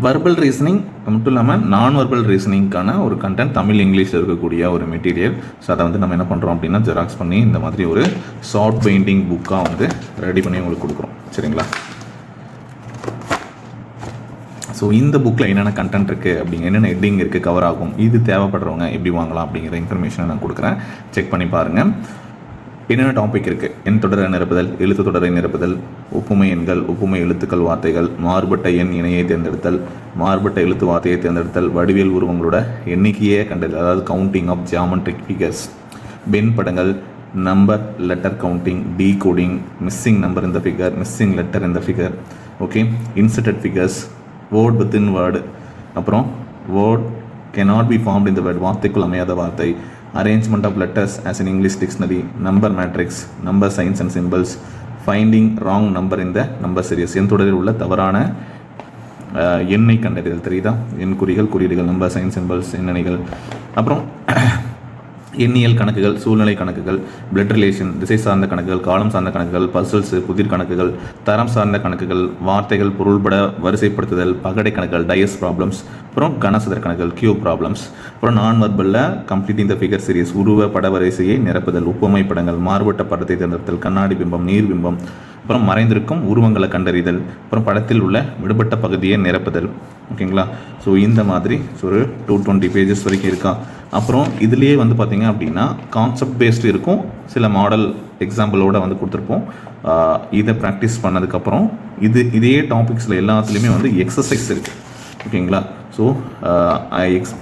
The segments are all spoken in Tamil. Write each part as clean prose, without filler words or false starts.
வர்பல் ரீசனிங் மட்டும் இல்லாமல் நான் வர்பல் ரீசனிங்கான ஒரு கண்டென்ட் தமிழ் இங்கிலீஷில் இருக்கக்கூடிய ஒரு மெட்டீரியல். ஸோ அதை வந்து நம்ம என்ன பண்ணுறோம் அப்படின்னா ஜெராக்ஸ் பண்ணி இந்த மாதிரி ஒரு ஷார்ட் பெயிண்டிங் புக்காக வந்து ரெடி பண்ணி உங்களுக்கு கொடுக்குறோம். சரிங்களா? ஸோ இந்த புக்கில் என்னென்ன கண்டென்ட் இருக்குது அப்படிங்க, என்னென்ன ஹெட்டிங் இருக்குது, கவர் ஆகும், இது தேவைப்படுறவங்க எப்படி வாங்கலாம் அப்படிங்கிற இன்ஃபர்மேஷனை நான் கொடுக்குறேன். செக் பண்ணி பாருங்கள். என்னென்ன டாபிக் இருக்குது: எண் தொடரை நிரப்புதல், எழுத்து தொடரை நிரப்புதல், ஒப்புமை எண்கள், ஒப்புமை எழுத்துக்கள், வார்த்தைகள், மாறுபட்ட எண் இணையை தேர்ந்தெடுத்தல், மாறுபட்ட எழுத்து வார்த்தையை தேர்ந்தெடுத்தல், வடிவியல் உருவங்களோட எண்ணிக்கையே கண்டது, அதாவது கவுண்டிங் ஆஃப் ஜியாமெட்ரிக் ஃபிகர்ஸ், பென் படங்கள், number letter counting, decoding, missing number இந்த ஃபிகர், மிஸ்ஸிங் லெட்டர் இந்த figure, okay, inserted figures, word within word, அப்புறம் word cannot be formed in the word, வார்த்தைக்குள் அமையாத வார்த்தை, arrangement of letters as in English dictionary, number matrix, number signs and symbols, finding wrong number in the number series, எண் தொடரில் உள்ள தவறான எண்ணை கண்டறிதல். தெரியுதா? எண் குறிகள், குறியீடுகள், நம்பர் சைன் சிம்பிள்ஸ், எண்ணெய்கள், அப்புறம் எண்ணியல் கணக்குகள், சூழ்நிலை கணக்குகள், பிளட் ரிலேஷன், திசை சார்ந்த கணக்குகள், காலம் சார்ந்த கணக்குகள், பசில்ஸ், புதிர் கணக்குகள், தரம் சார்ந்த கணக்குகள், வார்த்தைகள் பொருள்பட வரிசைப்படுத்துதல், பகடை கணக்குகள், டயஸ் ப்ராப்ளம்ஸ், அப்புறம் கனசதுர கணக்குகள், கியூப் ப்ராப்ளம்ஸ், அப்புறம் நான் வர்பலில் கம்ப்ளீட்டிங் த ஃபிகர் சீரிஸ், உருவ பட வரிசையை நிரப்புதல், ஒப்புமை படங்கள், மாறுபட்ட படத்தை தேர்ந்தெடுத்தல், கண்ணாடி பிம்பம், நீர் பிம்பம், அப்புறம் மறைந்திருக்கும் உருவங்களை கண்டறிதல், அப்புறம் படத்தில் உள்ள விடுபட்ட பகுதியை நிரப்புதல். ஓகேங்களா? ஸோ இந்த மாதிரி ஒரு 220 பேஜஸ் வரைக்கும் இருக்கா. அப்புறம் இதுலேயே வந்து பார்த்திங்க அப்படின்னா கான்செப்ட் பேஸ்டு இருக்கும், சில மாடல் எக்ஸாம்பிளோடு வந்து கொடுத்துருப்போம். இதை ப்ராக்டிஸ் பண்ணதுக்கப்புறம் இதே டாபிக்ஸில் எல்லாத்துலேயுமே வந்து எக்ஸசைஸ் இருக்குது. ஓகேங்களா? ஸோ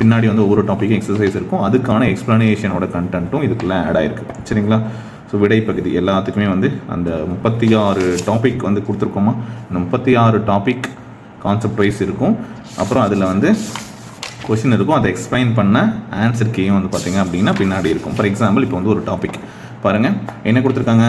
பின்னாடி வந்து ஒவ்வொரு டாப்பிக்கும் எக்ஸசைஸ் இருக்கும், அதுக்கான எக்ஸ்ப்ளனேஷனோட கண்டென்ட்டும் இதுக்குள்ளே ஆட் ஆகிருக்கு. சரிங்களா? ஸோ விடைப்பகுதி எல்லாத்துக்குமே வந்து அந்த 36 டாபிக் வந்து கொடுத்துருக்கோமா, இந்த 36 டாபிக் கான்செப்ட் வைஸ் இருக்கும். அப்புறம் அதில் வந்து கொஷின் இருக்கும், அதை எக்ஸ்பிளைன் பண்ண ஆன்சர் கீயும் வந்து பார்த்திங்க அப்படின்னா பின்னாடி இருக்கும். ஃபார் எக்ஸாம்பிள் இப்போ வந்து ஒரு டாபிக் பாருங்கள், என்ன கொடுத்துருக்காங்க,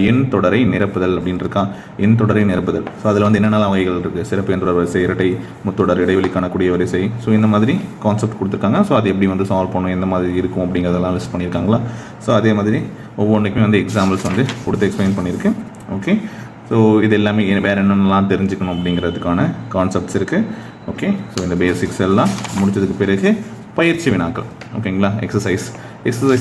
எண் தொடரை நிரப்புதல் அப்படின்னு இருக்கா. எண் தொடரை நிரப்புதல், ஸோ அதில் வந்து என்னென்ன வகைகள் இருக்குது: சிறப்பு எண் தொடர் வரிசை, இரட்டை முத்தொடர், இடைவெளி காணக்கூடிய வரிசை. ஸோ இந்த மாதிரி கான்செப்ட் கொடுத்துருக்காங்க. ஸோ அது எப்படி வந்து சால்வ் பண்ணணும், எந்த மாதிரி இருக்கும் அப்படிங்கிறதெல்லாம் லிஸ்ட் பண்ணியிருக்காங்களா. ஸோ அதே மாதிரி ஒவ்வொன்றுக்குமே வந்து எக்ஸாம்பிள்ஸ் வந்து கொடுத்து எக்ஸ்பிளைன் பண்ணியிருக்கேன். ஓகே, ஸோ இது எல்லாமே வேறு என்னென்னலாம் தெரிஞ்சுக்கணும் அப்படிங்கிறதுக்கான கான்செப்ட்ஸ் இருக்குது. ஓகே, ஸோ இந்த பேசிக்ஸ் எல்லாம் முடிச்சதுக்கு பிறகு பயிற்சி வினாக்கள். ஓகேங்களா? எக்ஸசைஸ்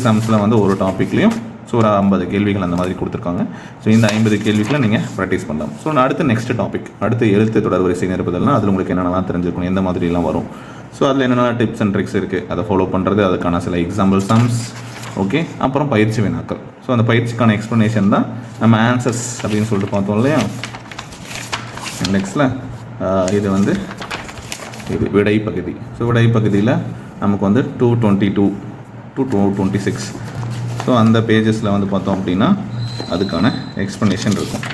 சம்ஸில் வந்து ஒரு டாப்பிக்லேயும் ஸோ ஒரு 50 கேள்விகள் அந்த மாதிரி கொடுத்துருக்காங்க. ஸோ இந்த 50 கேள்விகளை நீங்கள் ப்ராக்டிஸ் பண்ணலாம். ஸோ அடுத்து நெக்ஸ்ட் டாபிக், அடுத்து எழுத்து தொடர் வரிசை நிரப்புதல்னா அதில் உங்களுக்கு என்னென்னலாம் தெரிஞ்சுக்கணும், எந்த மாதிரிலாம் வரும், ஸோ அதில் என்னென்ன டிப்ஸ் அண்ட் ட்ரிக்ஸ் இருக்குது, அதை ஃபாலோ பண்ணுறது, அதுக்கான சில எக்ஸாம்பிள் சம்ஸ். ஓகே, அப்புறம் பயிற்சி வினாக்கள். ஸோ அந்த பயிற்சிக்கான எக்ஸ்ப்ளனேஷன் தான் நம்ம ஆன்சர்ஸ் அப்படின்னு சொல்லிட்டு பார்த்தோம் இல்லையா. நெக்ஸ்ட்டில் இது வந்து இது விடை பகுதி. ஸோ விடை பகுதியில் நமக்கு வந்து 222 to 226, ஸோ அந்த பேஜஸில் வந்து பார்த்தோம் அப்படின்னா அதுக்கான எக்ஸ்ப்ளனேஷன் இருக்கும்.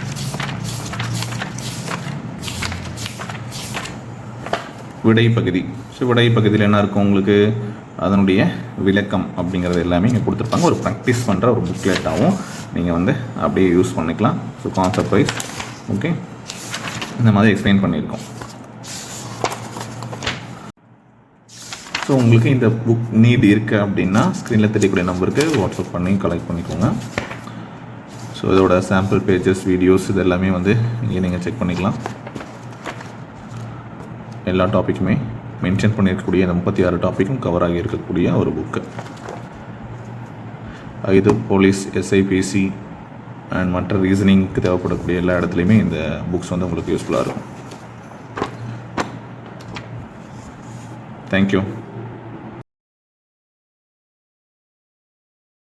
விடை பகுதி. ஸோ விடை பகுதியில் என்ன இருக்கும், உங்களுக்கு அதனுடைய விளக்கம் அப்படிங்கிறது எல்லாமே இங்கே கொடுத்துருப்பாங்க. ஒரு ப்ராக்டிஸ் பண்ணுற ஒரு புக்லெட்டாகவும் நீங்கள் வந்து அப்படியே யூஸ் பண்ணிக்கலாம். ஸோ கான்செப்ட் வைஸ் ஓகே இந்த மாதிரி எக்ஸ்பிளைன் பண்ணியிருக்கோம். ஸோ உங்களுக்கு இந்த புக் நீட் இருக்குது அப்படின்னா ஸ்க்ரீனில் தெரியக்கூடிய நம்பருக்கு வாட்ஸ்அப் பண்ணி கலெக்ட் பண்ணிக்கோங்க. ஸோ இதோட சாம்பிள் பேஜஸ், வீடியோஸ் இது எல்லாமே வந்து இங்கே நீங்கள் செக் பண்ணிக்கலாம். எல்லா டாப்பிக்குமே மென்ஷன் பண்ணியிருக்கக்கூடிய இந்த 36 டாப்பிக்கும் கவர் ஆகி இருக்கக்கூடிய ஒரு புக்கு. இது போலீஸ், எஸ்ஐபிசி அண்ட் மற்ற ரீசனிங்க்கு தேவைப்படக்கூடிய எல்லா இடத்துலையுமே இந்த புக்ஸ் வந்து உங்களுக்கு யூஸ்ஃபுல்லாக இருக்கும். தேங்க்யூ.